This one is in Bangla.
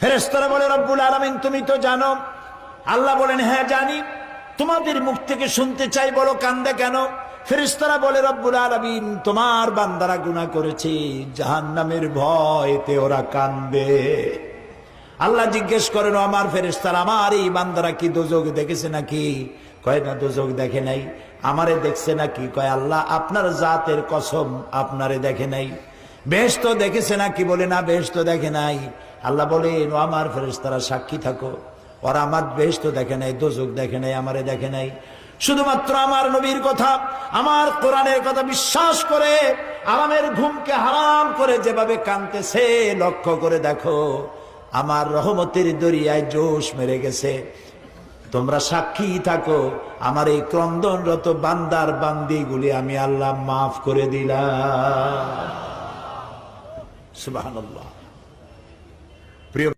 ফেরেশতারা বলে রব্বুল আলামিন তুমি তো জানো। আল্লাহ বলেন হ্যাঁ জানি, তোমাদের মুখ থেকে শুনতে চাই, বলো কান্দে কেন? ফেরেশতারা বলে রব্বুল আলামিন তোমার বান্দারা গুনাহ করেছে, জাহান্নামের ভয়তে ওরা কান্দে। আল্লাহ জিজ্ঞেস করেন আমার ফেরেশতারা আমার এই বান্দারা কি দোজখ দেখেছে নাকি? কয় না দোজখ দেখে নাই। আমারে দেখছে নাকি? কয় আল্লাহ আপনার জাতের কসম আপনারে দেখে নাই। বেহেশত দেখেছে নাকি? বলে না বেহেশত দেখে নাই। আল্লাহ বলেন ও আমার ফেরেশতারা সাক্ষী থাকো, ওরা আমার বেহেশত দেখে নাই, দোজখ দেখে নাই, আমারে দেখে নাই। শুধুমাত্র আমার নবীর কথা, আমার কোরআনের কথা বিশ্বাস করে আরামের ঘুমকে হারাম করে যেভাবে কাঁদতেছে লক্ষ্য করে দেখো, আমার রহমতের দরিয়ায় জোশ মেরে গেছে। তোমরা সাক্ষী থাকো, আমার এই ক্রন্দনরত বান্দার বান্দিগুলি আমি আল্লাহ মাফ করে দিলাম। সুবহানাল্লাহ। প্রিয়